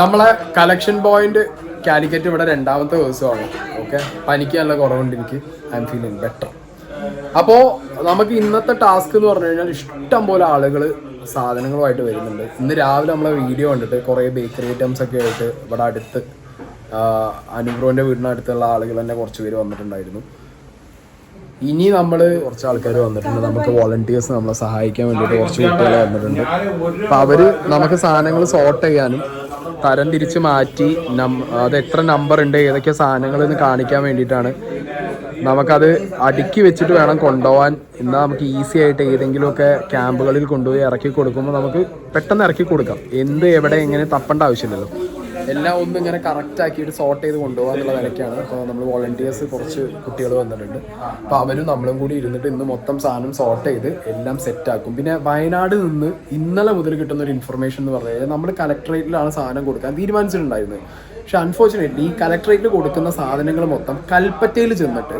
നമ്മളെ collection point Calicut ഇവിടെ 2ാമത്തെ ദിവസമാണ്. ഓക്കെ, പനിക്ക് നല്ല കുറവുണ്ട്, എനിക്ക് ഐ എം ഫീലിംഗ് ബെറ്റർ. അപ്പോൾ നമുക്ക് ഇന്നത്തെ ടാസ്ക് എന്ന് പറഞ്ഞു കഴിഞ്ഞാൽ ഇഷ്ടം പോലെ ആളുകൾ സാധനങ്ങളുമായിട്ട് വരുന്നുണ്ട്. ഇന്ന് രാവിലെ നമ്മളെ വീഡിയോ കണ്ടിട്ട് കുറേ ബേക്കറി ഐറ്റംസ് ഒക്കെ ആയിട്ട് ഇവിടെ അടുത്ത് അനുബ്രോൻ്റെ വീടിനടുത്തുള്ള ആളുകൾ തന്നെ കുറച്ച് പേര് വന്നിട്ടുണ്ടായിരുന്നു. ഇനി നമ്മൾ കുറച്ച് ആൾക്കാർ വന്നിട്ടുണ്ട്, നമുക്ക് വോളണ്ടിയേഴ്സ് നമ്മളെ സഹായിക്കാൻ വേണ്ടിയിട്ട് കുറച്ച് കുട്ടികൾ വന്നിട്ടുണ്ട്. അപ്പോൾ അവർ നമുക്ക് സാധനങ്ങൾ സോർട്ട് ചെയ്യാനും തരം തിരിച്ച് മാറ്റി അത് എത്ര നമ്പർ ഉണ്ട്, ഏതൊക്കെ സാധനങ്ങൾ എന്ന് കാണിക്കാൻ വേണ്ടിയിട്ടാണ്. നമുക്കത് അടുക്കി വെച്ചിട്ട് വേണം കൊണ്ടുപോകാൻ. എന്നാൽ നമുക്ക് ഈസി ആയിട്ട് ഏതെങ്കിലുമൊക്കെ ക്യാമ്പുകളിൽ കൊണ്ടുപോയി ഇറക്കി കൊടുക്കുമ്പോൾ നമുക്ക് പെട്ടെന്ന് ഇറക്കി കൊടുക്കാം. എന്ത് എവിടെ എങ്ങനെ തപ്പേണ്ട ആവശ്യമില്ലല്ലോ, എല്ലാം ഒന്നും ഇങ്ങനെ കറക്റ്റ് ആക്കിയിട്ട് സോർട്ട് ചെയ്ത് കൊണ്ടുപോകാൻ എന്നുള്ള നിലയ്ക്കാണ്. അപ്പോൾ നമ്മൾ വോളണ്ടിയേഴ്സ് കുറച്ച് കുട്ടികൾ വന്നിട്ടുണ്ട്. അപ്പോൾ അവരും നമ്മളും കൂടി ഇരുന്നിട്ട് ഇന്ന് മൊത്തം സാധനം സോർട്ട് ചെയ്ത് എല്ലാം സെറ്റാക്കും. പിന്നെ വയനാട് നിന്ന് ഇന്നലെ മുതൽ കിട്ടുന്ന ഒരു ഇൻഫർമേഷൻ എന്ന് പറഞ്ഞു കഴിഞ്ഞാൽ നമ്മൾ കലക്ടറേറ്റിലാണ് സാധനം കൊടുക്കാൻ തീരുമാനിച്ചിട്ടുണ്ടായിരുന്നത്. പക്ഷെ അൺഫോർച്ചുനേറ്റ്ലി ഈ കലക്ടറേറ്റിൽ കൊടുക്കുന്ന സാധനങ്ങൾ മൊത്തം കൽപ്പറ്റയിൽ ചെന്നിട്ട്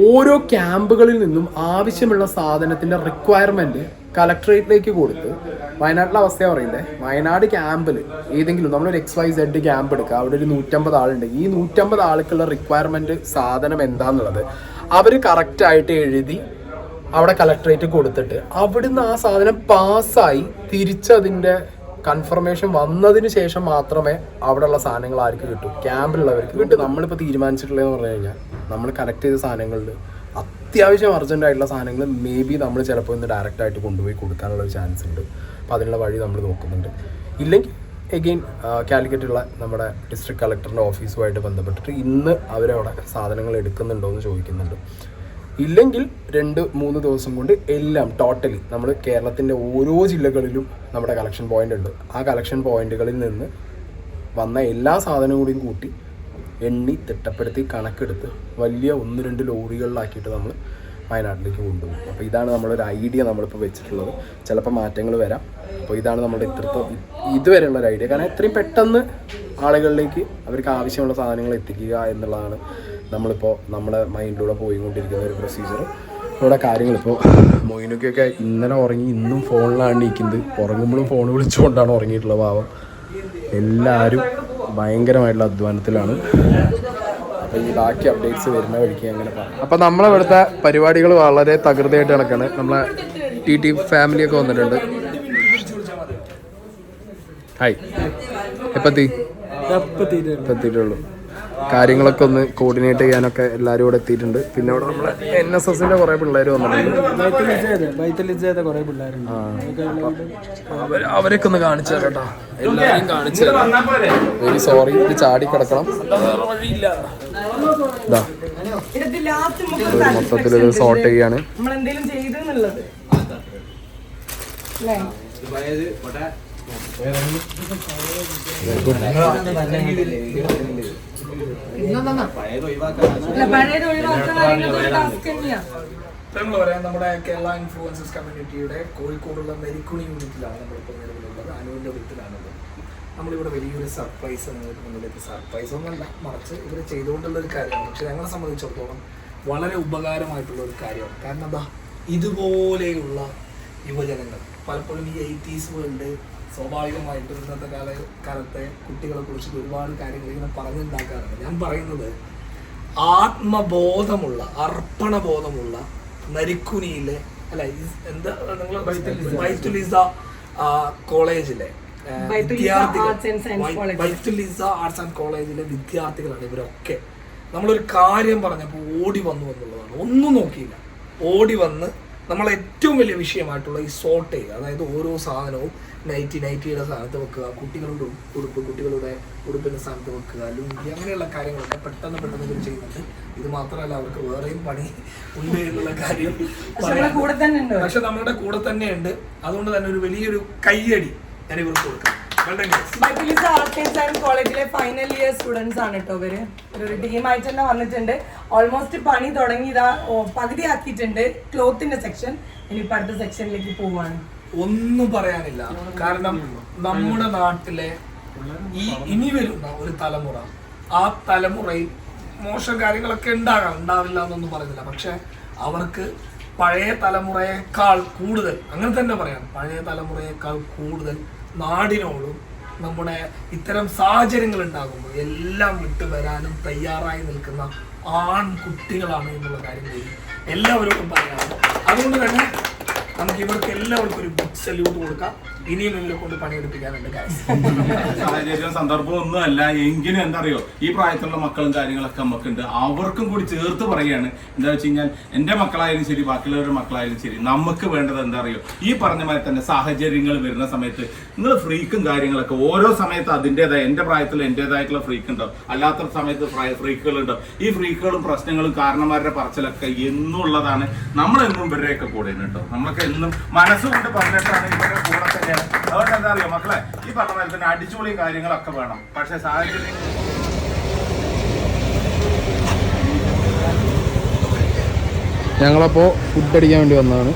ഓരോ ക്യാമ്പുകളിൽ നിന്നും ആവശ്യമുള്ള സാധനത്തിൻ്റെ റിക്വയർമെൻറ്റ് കലക്ടറേറ്റിലേക്ക് കൊടുത്ത് വയനാട്ടിലെ അവസ്ഥയാണ് പറയുന്നത്. വയനാട് ക്യാമ്പിൽ ഏതെങ്കിലും നമ്മളൊരു XYZ ക്യാമ്പ് എടുക്കുക, അവിടെ ഒരു 150 ആളുണ്ട്. ഈ 150 ആൾക്കുള്ള റിക്വയർമെൻറ്റ് സാധനം എന്താണെന്നുള്ളത് അവർ കറക്റ്റായിട്ട് എഴുതി അവിടെ കലക്ടറേറ്റ് കൊടുത്തിട്ട് അവിടുന്ന് ആ സാധനം പാസ്സായി തിരിച്ചതിൻ്റെ കൺഫർമേഷൻ വന്നതിന് ശേഷം മാത്രമേ അവിടെയുള്ള സാധനങ്ങൾ ആർക്ക് കിട്ടും, ക്യാമ്പിലുള്ളവർക്ക് കിട്ടും. നമ്മളിപ്പോൾ തീരുമാനിച്ചിട്ടുള്ളതെന്ന് പറഞ്ഞു കഴിഞ്ഞാൽ നമ്മൾ കളക്ട് ചെയ്ത സാധനങ്ങളിൽ അത്യാവശ്യം അർജൻറ്റായിട്ടുള്ള സാധനങ്ങൾ മേ ബി നമ്മൾ ചിലപ്പോൾ ഇന്ന് ഡയറക്റ്റായിട്ട് കൊണ്ടുപോയി കൊടുക്കാനുള്ള ഒരു ചാൻസ് ഉണ്ട്. അപ്പോൾ അതിനുള്ള വഴി നമ്മൾ നോക്കുന്നുണ്ട്. ഇല്ലെങ്കിൽ എഗെയിൻ കാലിക്കറ്റുള്ള നമ്മുടെ ഡിസ്ട്രിക്ട് കളക്ടറിൻ്റെ ഓഫീസുമായിട്ട് ബന്ധപ്പെട്ടിട്ട് ഇന്ന് അവരവിടെ സാധനങ്ങൾ എടുക്കുന്നുണ്ടോ എന്ന് ചോദിക്കുന്നുണ്ട്. ഇല്ലെങ്കിൽ 2-3 ദിവസം കൊണ്ട് എല്ലാം ടോട്ടലി നമ്മൾ കേരളത്തിൻ്റെ ഓരോ ജില്ലകളിലും നമ്മുടെ കളക്ഷൻ പോയിൻ്റ് ഉണ്ട്. ആ കളക്ഷൻ പോയിന്റുകളിൽ നിന്ന് വന്ന എല്ലാ സാധനവും കൂടിയും കൂട്ടി എണ്ണി തിട്ടപ്പെടുത്തി കണക്കെടുത്ത് വലിയ 1-2 ലോറികളിലാക്കിയിട്ട് നമ്മൾ വയനാട്ടിലേക്ക് കൊണ്ടുപോകും. അപ്പോൾ ഇതാണ് നമ്മളൊരു ഐഡിയ നമ്മളിപ്പോൾ വെച്ചിട്ടുള്ളത്. ചിലപ്പോൾ മാറ്റങ്ങൾ വരാം. അപ്പോൾ ഇതാണ് നമ്മുടെ ഇതുവരെയുള്ള ഒരു ഐഡിയ. കാരണം എത്രയും പെട്ടെന്ന് ആളുകളിലേക്ക് അവർക്ക് ആവശ്യമുള്ള സാധനങ്ങൾ എത്തിക്കുക എന്നുള്ളതാണ് നമ്മളിപ്പോൾ നമ്മുടെ മൈൻഡിലൂടെ പോയിക്കൊണ്ടിരിക്കുന്ന ഒരു പ്രൊസീജിയർ. ഇവിടെ കാര്യങ്ങളിപ്പോൾ മൊയിനൊക്കെ ഇന്നലെ ഉറങ്ങി ഇന്നും ഫോണിലാണ് ഇരിക്കുന്നത്. ഉറങ്ങുമ്പോഴും ഫോൺ വിളിച്ചുകൊണ്ടാണ് ഉറങ്ങിയിട്ടുള്ള പാവം. എല്ലാവരും ഭയങ്കരമായിട്ടുള്ള അധ്വാനത്തിലാണ്. അപ്പോൾ ഈ ബാക്കി അപ്ഡേറ്റ്സ് വരുന്ന വഴിക്ക് അങ്ങനെ പറയാം. അപ്പോൾ നമ്മളിവിടുത്തെ പരിപാടികൾ വളരെ തകൃതിയായിട്ട് നടക്കുകയാണ്. നമ്മളെ TT ഫാമിലിയൊക്കെ വന്നിട്ടുണ്ട്. ഹായ്, എത്തിയിട്ടുള്ളൂ. കാര്യങ്ങളൊക്കെ ഒന്ന് കോർഡിനേറ്റ് ചെയ്യാനൊക്കെ എല്ലാവരും ഇവിടെ എത്തിയിട്ടുണ്ട്. പിന്നെ ഇവിടെ നമ്മളെ NSSന്റെ കുറേ പിള്ളേർ വന്നിട്ടുണ്ട്. അവരൊക്കെ ഒന്ന് കാണിച്ചു തരാം കേട്ടോ, എല്ലാവരും കാണിച്ചു തരാം. വെരി സോറി, ഇത് ചാടി കിടക്കണം, മൊത്തത്തിൽ ഇത് സോർട്ട് ചെയ്യാണ്. നമ്മുടെ കേരള ഇൻഫ്ലുവൻസേഴ്സ് കമ്മ്യൂണിറ്റിയുടെ കോഴിക്കോടുള്ള നരിക്കുണി യൂണിറ്റിലാണ് നമ്മളിപ്പോൾ നിലവിലുള്ളത്. അനുവിൻ്റെ വീട്ടിലാണുള്ളത്. നമ്മളിവിടെ വലിയൊരു സർപ്രൈസ് നിങ്ങൾക്ക് മുന്നിലേക്ക്, സർപ്രൈസ് ഒന്നല്ല, മറിച്ച് ഇവർ ചെയ്തുകൊണ്ടുള്ളൊരു കാര്യമാണ്. പക്ഷെ ഞങ്ങളെ സംബന്ധിച്ചിടത്തോളം വളരെ ഉപകാരമായിട്ടുള്ള ഒരു കാര്യമാണ്. കാരണം എന്താ, ഇതുപോലെയുള്ള യുവജനങ്ങൾ പലപ്പോഴും ഈ 80s വേൾഡ് സ്വാഭാവികമായിട്ടും ഇന്നത്തെ കാലത്തെ കുട്ടികളെ കുറിച്ച് ഒരുപാട് കാര്യങ്ങൾ ഇങ്ങനെ പറഞ്ഞുണ്ടാക്കാറുണ്ട്. ഞാൻ പറയുന്നത് ആത്മബോധമുള്ള, അർപ്പണബോധമുള്ള നരിക്കുനിയിലെ എന്താ നിങ്ങൾ ബൈത്തുലിസ കോളേജിലെ ബൈത്തുലിസ ആർട്സ് ആൻഡ് കോളേജിലെ വിദ്യാർത്ഥികളാണ് ഇവരൊക്കെ. നമ്മളൊരു കാര്യം പറഞ്ഞപ്പോൾ ഓടി വന്നു എന്നുള്ളതാണ്. ഒന്നും നോക്കിയില്ല, ഓടി വന്ന് നമ്മൾ ഏറ്റവും വലിയ വിഷയമായിട്ടുള്ള ഈ സോർട്ട് ചെയ്യുക. അതായത് ഓരോ സാധനവും നൈറ്റിയുടെ സ്ഥാനത്ത് വെക്കുക, കുട്ടികളുടെ കുട്ടികളുടെ ഉടുപ്പിൻ്റെ സ്ഥാനത്ത് വെക്കുക, ലുങ്കി, അങ്ങനെയുള്ള കാര്യങ്ങളൊക്കെ പെട്ടെന്ന് ഇവർ ചെയ്യുന്നുണ്ട്. ഇത് മാത്രമല്ല, അവർക്ക് വേറെയും പണി ഉണ്ട് എന്നുള്ള കാര്യം പക്ഷെ നമ്മുടെ കൂടെ തന്നെ ഉണ്ട്. അതുകൊണ്ട് തന്നെ ഒരു വലിയൊരു കയ്യടി ഞാൻ ഇവർക്ക് കൊടുക്കാം. കോളേജിലെ ഫൈനൽ ഇയർ സ്റ്റുഡൻസ് ആണ് കേട്ടോ ഇവര്. ഒരു ടീമായിട്ട് തന്നെ വന്നിട്ടുണ്ട്. ഓൾമോസ്റ്റ് പണി തുടങ്ങിയതാ, പകുതി ആക്കിയിട്ടുണ്ട് ക്ലോത്തിന്റെ സെക്ഷൻ. ഇനിയിപ്പോ അടുത്ത സെക്ഷനിലേക്ക് പോവാണ്. ഒന്നും പറയാനില്ല. കാരണം നമ്മുടെ നാട്ടിലെ ഈ ഇനി വരുന്ന ഒരു തലമുറ, ആ തലമുറയിൽ മോശം കാര്യങ്ങളൊക്കെ ഉണ്ടാവില്ല എന്നൊന്നും പറയുന്നില്ല. പക്ഷെ അവർക്ക് പഴയ തലമുറയേക്കാൾ കൂടുതൽ, അങ്ങനെ തന്നെ പറയാം, പഴയ തലമുറയേക്കാൾ കൂടുതൽ നാടിനോടും നമ്മുടെ ഇത്തരം സാഹചര്യങ്ങൾ ഉണ്ടാകുമ്പോൾ എല്ലാം വിട്ടു വരാനും തയ്യാറായി നിൽക്കുന്ന ആൺകുട്ടികളാണ് എന്നുള്ള കാര്യം കൂടി എല്ലാവരോടും പറയാനുണ്ട്. അതുകൊണ്ട് തന്നെ നമുക്ക് ഇവർക്ക് എല്ലാവർക്കും ഒരു ബിഗ് സല്യൂട്ട് കൊടുക്കാം. ഇനിയും ഇവരെ കൊണ്ട് പണിയെടുപ്പിക്കാനുണ്ട് സാഹചര്യം സന്ദർഭം ഒന്നും അല്ല എങ്കിലും എന്താ അറിയോ, ഈ പ്രായത്തിലുള്ള മക്കളും കാര്യങ്ങളൊക്കെ നമുക്കുണ്ട്. അവർക്കും കൂടി ചേർത്ത് പറയുകയാണ്. എന്താ വെച്ച് കഴിഞ്ഞാൽ എൻ്റെ മക്കളായാലും ശരി ബാക്കിയുള്ളവരുടെ മക്കളായാലും ശരി, നമുക്ക് വേണ്ടത് എന്താ അറിയോ, ഈ പറഞ്ഞ മാതിരി തന്നെ സാഹചര്യങ്ങൾ വരുന്ന സമയത്ത് നിങ്ങൾ ഫ്രീക്കും കാര്യങ്ങളൊക്കെ ഓരോ സമയത്ത് അതിൻ്റെതായ, എൻ്റെ പ്രായത്തിൽ എൻ്റെതായിട്ടുള്ള ഫ്രീക്ക് ഉണ്ടാവും, അല്ലാത്ത സമയത്ത് ഫ്രീക്കുകൾ ഉണ്ടാവും. ഈ ഫ്രീക്കുകളും പ്രശ്നങ്ങളും കാരണന്മാരുടെ പറച്ചിലൊക്കെ എന്നുള്ളതാണ്. നമ്മളെന്നും ഇവരുടെയൊക്കെ കൂടെ കേട്ടോ. നമ്മളൊക്കെ എന്നും മനസ്സുകൊണ്ട് പറഞ്ഞിട്ടാണ് ഇവരുടെ കൂടെ തന്നെ. അതുകൊണ്ട് എന്താ അറിയോ മക്കളെ, ഈ പറഞ്ഞ പോലെ തന്നെ അടിച്ചുപൊളിയും കാര്യങ്ങളൊക്കെ വേണം. പക്ഷെ സാഹചര്യം ഞങ്ങളപ്പോൾ ഫുഡ് അടിക്കാൻ വേണ്ടി വന്നതാണ്.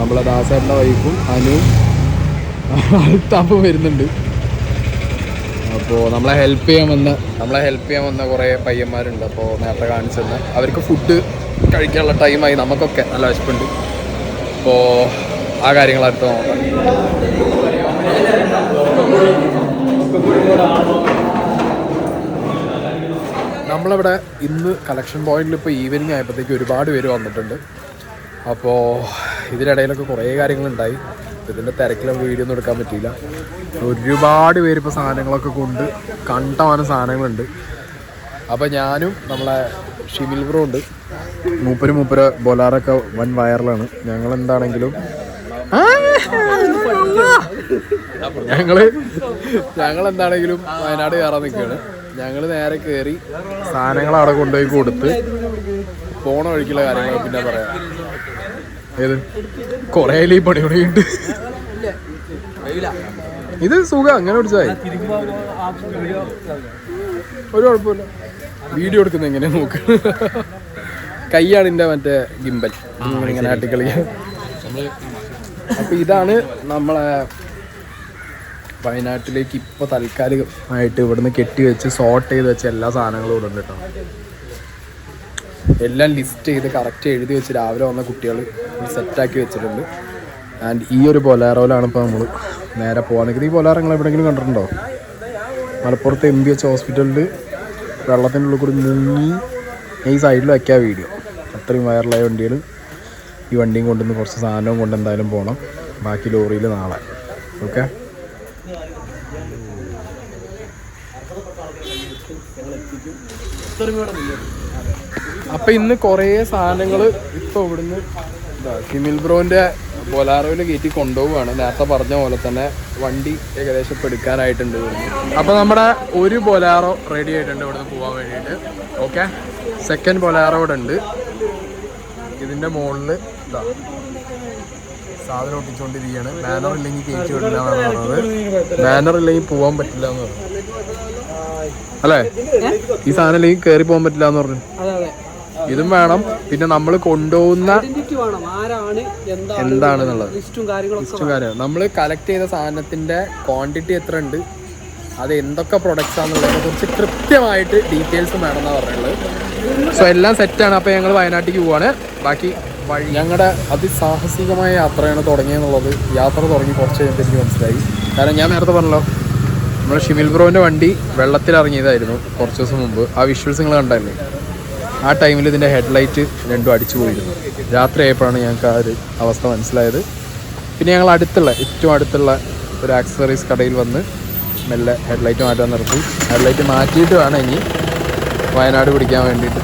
നമ്മളെ ദാസേട്ടൻ്റെ വൈഫും അനുവും അൽത്താഫും വരുന്നുണ്ട്. അപ്പോൾ നമ്മളെ ഹെൽപ്പ് ചെയ്യാൻ വന്ന കുറേ പയ്യന്മാരുണ്ട്. അപ്പോൾ നേരത്തെ കാണിച്ചു തന്നെ അവർക്ക് ഫുഡ് കഴിക്കാനുള്ള ടൈമായി. നമുക്കൊക്കെ നല്ല വിശപ്പുണ്ട്. അപ്പോൾ ആ കാര്യങ്ങൾ അടുത്ത് നോക്കാം. നമ്മളിവിടെ ഇന്ന് കളക്ഷൻ പോയിന്റിൽ ഇപ്പോൾ ഈവനിങ് ആയപ്പോഴത്തേക്ക് ഒരുപാട് പേര് വന്നിട്ടുണ്ട്. അപ്പോൾ ഇതിനിടയിലൊക്കെ കുറേ കാര്യങ്ങളുണ്ടായി. ഇതിൻ്റെ തിരക്കിലൊന്നും വീഡിയോ ഒന്നും എടുക്കാൻ പറ്റിയില്ല. ഒരുപാട് പേര് ഇപ്പോൾ സാധനങ്ങളൊക്കെ കൊണ്ട് കണ്ടമാനം സാധനങ്ങളുണ്ട്. അപ്പോൾ ഞാനും നമ്മളെ ഷിമിൽ ബ്രോ ഉണ്ട്. മൂപ്പര് ബൊലാറൊക്കെ വൻ വൈറലാണ്. ഞങ്ങളെന്താണെങ്കിലും ഞങ്ങളെന്താണെങ്കിലും വയനാട് കയറാൻ നിൽക്കുകയാണ്. ഞങ്ങൾ നേരെ കയറി സാധനങ്ങൾ അവിടെ കൊണ്ടുപോയി കൊടുത്ത് പോണ വഴിക്കുള്ള കാര്യങ്ങൾ പിന്നെ പറയാം. ഏത് കുറേ ഈ പണിയുണ്ട്. ഇത് സുഖം അങ്ങനെ പിടിച്ചായി, ഒരു കുഴപ്പമില്ല. വീഡിയോ എടുക്കുന്നത് എങ്ങനെ നോക്ക്. കൈയാണ് എൻ്റെ മറ്റേ ഗിംബൽ ഇങ്ങനെ ആട്ടിക്കളിക്കുക. അപ്പോൾ ഇതാണ് നമ്മളെ വയനാട്ടിലേക്ക് ഇപ്പോൾ താൽക്കാലികമായിട്ട് ഇവിടുന്ന് കെട്ടിവെച്ച് സോർട്ട് ചെയ്ത് വെച്ച എല്ലാ സാധനങ്ങളും ഇവിടെ ഉണ്ട് കേട്ടോ. എല്ലാം ലിസ്റ്റ് ചെയ്ത് കറക്റ്റ് എഴുതി വെച്ച് രാവിലെ വന്ന കുട്ടികൾ സെറ്റാക്കി വെച്ചിട്ടുണ്ട്. ആൻഡ് ഈ ഒരു ബൊലാറോയിലാണ് ഇപ്പോൾ നമ്മൾ നേരെ പോകാൻ നിൽക്കുന്നത്. ഈ ബൊലാറോ നിങ്ങൾ എവിടെയെങ്കിലും കണ്ടിട്ടുണ്ടോ? മലപ്പുറത്ത് MBH ഹോസ്പിറ്റലിൽ വെള്ളത്തിൻ്റെ ഉള്ളിൽ കൂടി മുങ്ങി ഈ സൈഡിൽ വയ്ക്കുക വീഡിയോ. അത്രയും വൈറലായ വണ്ടികൾ. ഈ വണ്ടിയും കൊണ്ടുവന്ന് കുറച്ച് സാധനവും കൊണ്ട് എന്തായാലും പോകണം. ബാക്കി ലോറിയിൽ നാളെ. ഓക്കെ, അപ്പം ഇന്ന് കുറേ സാധനങ്ങൾ ഇപ്പോൾ ഇവിടുന്ന് ഷിമിൽ ബ്രോൻ്റെ ബൊലാറോയിൽ കയറ്റി കൊണ്ടുപോവുകയാണ്. നേരത്തെ പറഞ്ഞ പോലെ തന്നെ വണ്ടി ഏകദേശം ഇപ്പോൾ എടുക്കാനായിട്ടുണ്ട് ഇവിടുന്ന്. അപ്പോൾ നമ്മുടെ ഒരു ബൊലാറോ റെഡി ആയിട്ടുണ്ട് ഇവിടുന്ന് പോകാൻ വേണ്ടിയിട്ട്. ഓക്കെ, സെക്കൻഡ് ബൊലാറോ ഇവിടെ ഉണ്ട്. ഇതിൻ്റെ മുകളിൽ ഇതാ സാധനം ഒട്ടിച്ചുകൊണ്ടിരിക്കുകയാണ്. ബാനർ ഇല്ലെങ്കിൽ കയറ്റി വിടില്ല എന്നാണ് പറഞ്ഞത്. ബാനർ ഇല്ലെങ്കിൽ പോകാൻ പറ്റില്ല എന്ന് പറഞ്ഞു അല്ലേ? ഈ സാധനം ഇല്ലെങ്കിൽ കയറി പോകാൻ പറ്റില്ല എന്ന് പറഞ്ഞു. ഇതും വേണം. പിന്നെ നമ്മൾ കൊണ്ടുപോകുന്ന എന്താണെന്നുള്ളത് ലിസ്റ്റും കാര്യങ്ങളും നമ്മൾ കളക്ട് ചെയ്ത സാധനത്തിന്റെ ക്വാണ്ടിറ്റി എത്ര ഉണ്ട്, അത് എന്തൊക്കെ പ്രൊഡക്ട്സ് ആണെന്നുള്ളതിനെ കുറിച്ച് കൃത്യമായിട്ട് ഡീറ്റെയിൽസും വേണമെന്നാണ് പറഞ്ഞുള്ളത്. സോ എല്ലാം സെറ്റാണ്. അപ്പോൾ ഞങ്ങൾ വയനാട്ടിലേക്ക് പോവാണ്. ബാക്കി വഴി ഞങ്ങളുടെ അതിസാഹസികമായ യാത്രയാണ് തുടങ്ങിയെന്നുള്ളത് യാത്ര തുടങ്ങി കുറച്ച് കഴിഞ്ഞിട്ട് എനിക്ക് മനസ്സിലായി. കാരണം ഞാൻ നേരത്തെ പറഞ്ഞല്ലോ, നമ്മുടെ ഷിമിൽ ബ്രോൻ്റെ വണ്ടി വെള്ളത്തിലിറങ്ങിയതായിരുന്നു കുറച്ച് ദിവസം മുമ്പ്. ആ വിഷ്വൽസ് നിങ്ങൾ കണ്ടായിരുന്നു. ആ ടൈമിൽ ഇതിൻ്റെ ഹെഡ്ലൈറ്റ് രണ്ടും അടിച്ചു പോയിരുന്നു. രാത്രി ആയപ്പോഴാണ് ഞങ്ങൾക്ക് ആ ഒരു അവസ്ഥ മനസ്സിലായത്. പിന്നെ ഞങ്ങൾ ഏറ്റവും അടുത്തുള്ള ഒരു ആക്സസറീസ് കടയിൽ വന്ന് മെല്ലെ ഹെഡ്ലൈറ്റ് മാറ്റാൻ നിർത്തി. ഹെഡ്ലൈറ്റ് മാറ്റിയിട്ട് വേണം ഇനി വയനാട് പിടിക്കാൻ വേണ്ടിയിട്ട്.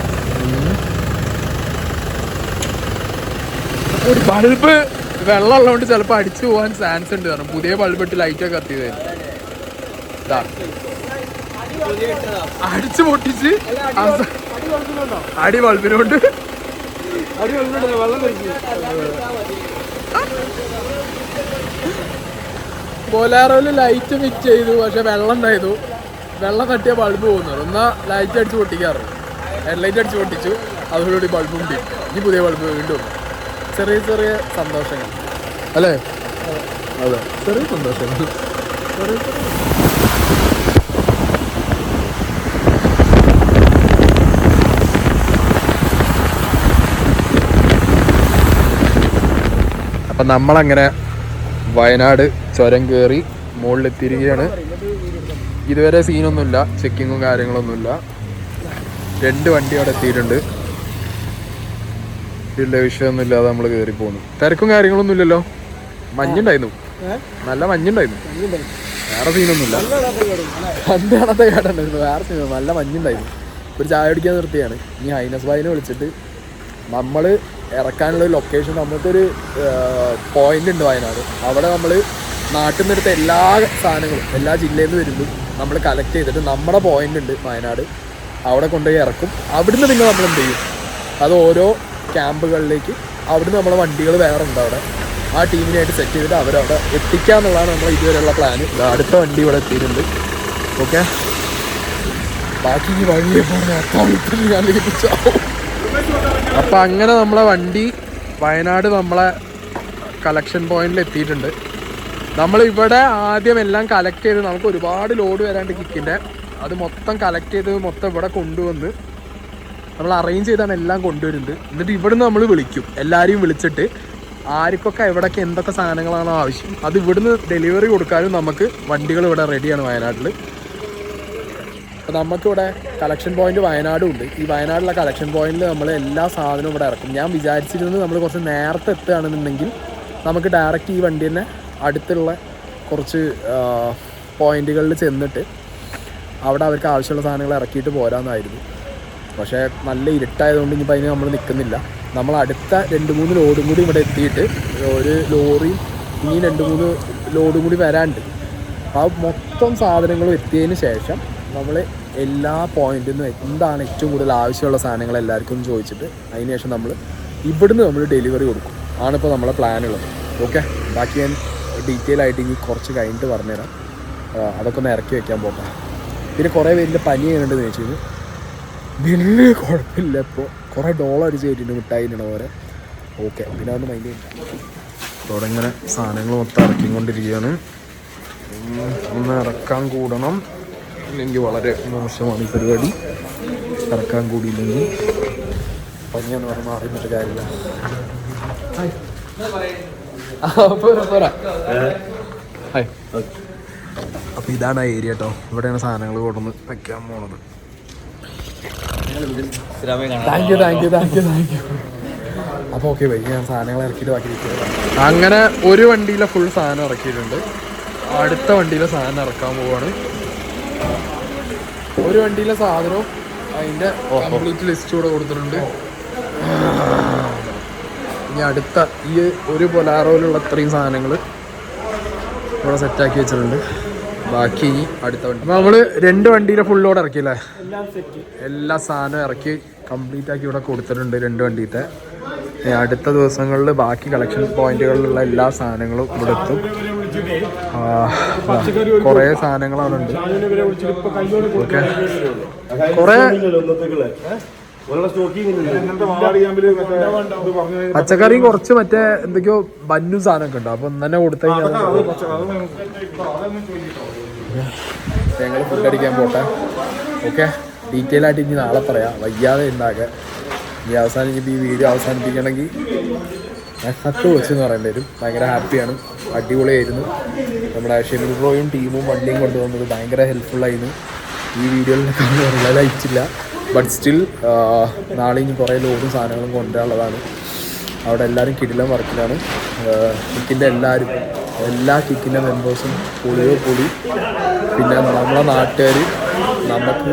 ഒരു ബൾബ് വെള്ളം ഉള്ളതുകൊണ്ട് ചിലപ്പോൾ അടിച്ചു പോകാൻ ചാൻസ് ഉണ്ട്. കാരണം പുതിയ ബൾബ് ഇട്ട് ലൈറ്റൊക്കെ കത്തിയതായിരുന്നു. അടിച്ചു പൊട്ടിച്ച് അടി ബൾബിനോണ്ട് ബൊലാറോയില് ലൈറ്റ് ഫിറ്റ് ചെയ്തു. പക്ഷെ വെള്ളം ഉണ്ടായിരുന്നു. വെള്ളം തട്ടിയ ബൾബ് പോകുന്നത്. എന്നാ ലൈറ്റ് അടിച്ച് പൊട്ടിക്കാറ്. ഹെഡ്ലൈറ്റ് അടിച്ച് പൊട്ടിച്ചു. അതോടുകൂടി ബൾബും കിട്ടി. ഇനി പുതിയ ബൾബ് വീണ്ടും. ചെറിയ ചെറിയ സന്തോഷങ്ങൾ അല്ലേ? അതെ, ചെറിയ സന്തോഷങ്ങൾ. അപ്പം നമ്മളങ്ങനെ വയനാട് ചുരം കയറി മുകളിലെത്തിയിരിക്കുകയാണ്. ഇതുവരെ സീനൊന്നുമില്ല, ചെക്കിങ്ങും കാര്യങ്ങളൊന്നുമില്ല. 2 വണ്ടി അവിടെ എത്തിയിട്ടുണ്ട്. ഇല്ല, വിഷയമൊന്നുമില്ലാതെ നമ്മൾ കയറി പോകുന്നു. തിരക്കും കാര്യങ്ങളൊന്നും ഇല്ലല്ലോ. മഞ്ഞുണ്ടായിരുന്നു, നല്ല മഞ്ഞുണ്ടായിരുന്നു. വേറെ സീനൊന്നുമില്ല. വണ്ടി കാണാത്ത കേട്ടുണ്ടായിരുന്നു, വേറെ സീനൊന്നും. നല്ല മഞ്ഞുണ്ടായിരുന്നു. ഒരു ചായ കുടിക്കാൻ നിർത്തിയാണ്. ഇനി ഹൈനസ് ഭായിനെ വിളിച്ചിട്ട് നമ്മൾ ഇറക്കാനുള്ള ലൊക്കേഷൻ, നമുക്കൊരു പോയിന്റ് ഉണ്ട് വയനാട്. അവിടെ നമ്മൾ നാട്ടിൽ നിന്നെടുത്ത എല്ലാ സാധനങ്ങളും എല്ലാ ജില്ലയിൽ നിന്ന് വരുമ്പോൾ നമ്മൾ കളക്ട് ചെയ്തിട്ട് നമ്മുടെ പോയിന്റ് ഉണ്ട് വയനാട്, അവിടെ കൊണ്ടുപോയി ഇറക്കും. അവിടുന്ന് പിന്നെ നമ്മൾ എന്ത് ചെയ്യും, അത് ഓരോ ക്യാമ്പുകളിലേക്ക് അവിടുന്ന് നമ്മളെ വണ്ടികൾ വേറെ ഉണ്ട് അവിടെ, ആ ടീമിനായിട്ട് സെറ്റ് ചെയ്തിട്ട് അവരവിടെ എത്തിക്കുക എന്നുള്ളതാണ് നമ്മൾ ഇതുവരെയുള്ള പ്ലാന്. അടുത്ത വണ്ടി ഇവിടെ എത്തിയിട്ടുണ്ട്. ഓക്കെ, ബാക്കി ഈ വഴിയെ പറഞ്ഞ ഞാൻ ലഭിച്ചാവും. അപ്പം അങ്ങനെ നമ്മളെ വണ്ടി വയനാട് നമ്മളെ കളക്ഷൻ പോയിന്റിൽ എത്തിയിട്ടുണ്ട്. നമ്മളിവിടെ ആദ്യം എല്ലാം കളക്ട് ചെയ്ത്, നമുക്ക് ഒരുപാട് ലോഡ് വരാണ്ട് കിക്കിൻ്റെ, അത് മൊത്തം കളക്ട് ചെയ്ത് മൊത്തം ഇവിടെ കൊണ്ടുവന്ന് നമ്മൾ അറേഞ്ച് ചെയ്താണ് എല്ലാം കൊണ്ടുവരുന്നത്. എന്നിട്ട് ഇവിടുന്ന് നമ്മൾ വിളിക്കും, എല്ലാവരെയും വിളിച്ചിട്ട് ആർക്കൊക്കെ എവിടെയൊക്കെ എന്തൊക്കെ സാധനങ്ങളാണോ ആവശ്യം അത് ഇവിടുന്ന് ഡെലിവറി കൊടുക്കാനും നമുക്ക് വണ്ടികൾ ഇവിടെ റെഡിയാണ് വയനാട്ടിൽ. അപ്പോൾ നമുക്കിവിടെ കളക്ഷൻ പോയിന്റ് വയനാടും ഉണ്ട്. ഈ വയനാട്ടിലെ കളക്ഷൻ പോയിന്റിൽ നമ്മൾ എല്ലാ സാധനവും ഇവിടെ ഇറക്കും. ഞാൻ വിചാരിച്ചിരുന്നത് നമ്മൾ കുറച്ച് നേരത്തെ എത്തുകയാണെന്നുണ്ടെങ്കിൽ നമുക്ക് ഡയറക്റ്റ് ഈ വണ്ടി തന്നെ അടുത്തുള്ള കുറച്ച് പോയിന്റുകളിൽ ചെന്നിട്ട് അവിടെ അവർക്ക് ആവശ്യമുള്ള സാധനങ്ങൾ ഇറക്കിയിട്ട് പോരാമെന്നായിരുന്നു. പക്ഷേ നല്ല ഇരുട്ടായതുകൊണ്ട് ഇനിയിപ്പോൾ അതിന് നമ്മൾ നിൽക്കുന്നില്ല. നമ്മൾ അടുത്ത 2-3 ലോഡും കൂടി ഇവിടെ എത്തിയിട്ട് ഒരു ലോറി ഇനി 2-3 ലോഡും കൂടി വരാണ്ട്, ആ മൊത്തം സാധനങ്ങളും എത്തിയതിന് ശേഷം നമ്മൾ എല്ലാ പോയിന്റിൽ നിന്നും എന്താണ് ഏറ്റവും കൂടുതൽ ആവശ്യമുള്ള സാധനങ്ങൾ എല്ലാവർക്കും ചോദിച്ചിട്ട് അതിന് ശേഷം നമ്മൾ ഇവിടുന്ന് നമ്മൾ ഡെലിവറി കൊടുക്കും. ആണിപ്പോൾ നമ്മളെ പ്ലാനുള്ളത്. ഓക്കെ, ബാക്കി ഞാൻ ഡീറ്റെയിൽ ആയിട്ട് ഇനി കുറച്ച് കഴിഞ്ഞിട്ട് പറഞ്ഞുതരാം. അതൊക്കെ ഒന്ന് ഇറക്കി വെക്കാൻ പോകാം. പിന്നെ കുറേ പേരിൻ്റെ പനി എങ്ങനെയുണ്ടെന്ന് ചോദിച്ചു കഴിഞ്ഞാൽ വലിയ കുഴപ്പമില്ല. ഇപ്പോൾ കുറേ ഡോളർ അടിച്ച് കയറ്റിയിട്ട് മിഠായിട്ടാണ് പോലെ. ഓക്കെ, പിന്നെ അതൊന്ന് മൈൻഡ് ചെയ്യില്ല. ഇവിടെ ഇങ്ങനെ സാധനങ്ങൾ മൊത്തം ഇറക്കിക്കൊണ്ടിരിക്കുകയാണ്. ഒന്ന് ഇറക്കാൻ കൂടണം, ഇല്ലെങ്കിൽ വളരെ മോശമാണ് ഈ പരിപാടി. ഇറക്കാൻ കൂടിയില്ലെങ്കിൽ പനിയാന്ന് പറഞ്ഞാൽ അറിഞ്ഞിട്ട് കാര്യമില്ല. അപ്പോൾ ഇതാണ് ആ ഏരിയ കേട്ടോ. ഇവിടെയാണ് സാധനങ്ങൾ കൊണ്ടുവന്ന് വയ്ക്കാൻ പോണത്. Thank you. അപ്പോൾ ഓക്കെ ബൈ, ഞാൻ സാധനങ്ങൾ ഇറക്കിയിട്ട് ബാക്കി. അങ്ങനെ ഒരു വണ്ടിയിലെ ഫുൾ സാധനം ഇറക്കിയിട്ടുണ്ട്. അടുത്ത വണ്ടിയിലെ സാധനം ഇറക്കാൻ പോവാണ്. ഒരു വണ്ടിയിലെ സാധനവും അതിൻ്റെ കംപ്ലീറ്റ് ലിസ്റ്റ് കൂടെ കൊടുത്തിട്ടുണ്ട്. ഇനി അടുത്ത ഈ ഒരു പൊലാറോയിലുള്ള അത്രയും സാധനങ്ങൾ ഇവിടെ സെറ്റാക്കി വെച്ചിട്ടുണ്ട്. ബാക്കി ഇനി അടുത്ത വണ്ടി. അപ്പോൾ നമ്മൾ 2 വണ്ടിയിലെ ഫുൾ ലോഡ് ഇറക്കിയല്ലേ, എല്ലാ സാധനവും ഇറക്കി കംപ്ലീറ്റ് ആക്കി ഇവിടെ കൊടുത്തിട്ടുണ്ട് 2 വണ്ടിയിലത്തെ. അടുത്ത ദിവസങ്ങളിൽ ബാക്കി കളക്ഷൻ പോയിന്റുകളിലുള്ള എല്ലാ സാധനങ്ങളും ഇവിടെ എത്തും. കുറേ സാധനങ്ങളാണ് ഉണ്ട്. ഓക്കെ, കുറേ പച്ചക്കറിയും കുറച്ച് മറ്റേ എന്തൊക്കെയോ ബന്നും സാധനമൊക്കെ ഉണ്ട്. അപ്പം തന്നെ കൊടുത്തു കഴിഞ്ഞാൽ ഞങ്ങൾ ഫുഡ് അടിക്കാൻ പോട്ടെ. ഓക്കെ, ഡീറ്റെയിൽ ആയിട്ട് ഇനി നാളെ പറയാം, വയ്യാതെ ഉണ്ടാക്കാൻ. ഈ അവസാനം ഇനി ഈ വീഡിയോ അവസാനിപ്പിക്കണമെങ്കിൽ ഞാൻ കത്ത് വെച്ചെന്ന് പറയേണ്ടി വരും. ഭയങ്കര ഹാപ്പിയാണ്, അടിപൊളിയായിരുന്നു. നമ്മുടെ ഷെമിൽ ബ്രോയും ടീമും വണ്ടിയും കൊണ്ടുവന്നത് ഭയങ്കര ഹെൽപ്ഫുള്ളായിരുന്നു. ഈ വീഡിയോയിൽ കാണുന്നത് അയച്ചില്ല, ബട്ട് സ്റ്റിൽ നാളെ ഇനി കുറേ ലോഡും സാധനങ്ങളും കൊണ്ടുവരാനുള്ളതാണ്. അവിടെ എല്ലാവരും കിടിലം വർക്കിലാണ്. കിക്കിൻ്റെ എല്ലാ കിക്കിൻ്റെ മെമ്പേഴ്സും പൊളി. പിന്നെ നമ്മളെ നാട്ടുകാർ നമുക്ക്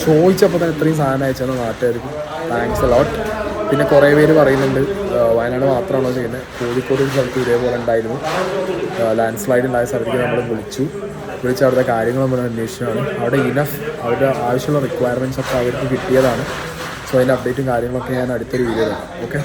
ചോദിച്ചപ്പോൾ തന്നെ ഇത്രയും സാധനം അയച്ചാൽ നാട്ടുകാർക്ക് താങ്ക്സ് എ ലോട്ട്. പിന്നെ കുറേ പേര് പറയുന്നുണ്ട് വയനാട് മാത്രമാണോ ചെയ്യുന്നത്, കോഴിക്കോട് ഒരു സ്ഥലത്ത് ഇതേപോലെ ഉണ്ടായിരുന്നു, ലാൻഡ് സ്ലൈഡ് ഉണ്ടായ സ്ഥലത്തേക്ക് നമ്മൾ വിളിച്ച് അവിടുത്തെ കാര്യങ്ങൾ നമ്മൾ അന്വേഷിച്ചതാണ്. അവിടെ ഇനഫ് അവരുടെ ആവശ്യമുള്ള റിക്വയർമെൻറ്റ്സ് ഒക്കെ അവർക്ക് കിട്ടിയതാണ്. സോ അതിൻ്റെ അപ്ഡേറ്റും കാര്യങ്ങളൊക്കെ ഞാൻ അടുത്തൊരു വീഡിയോ തരാം. ഓക്കെ.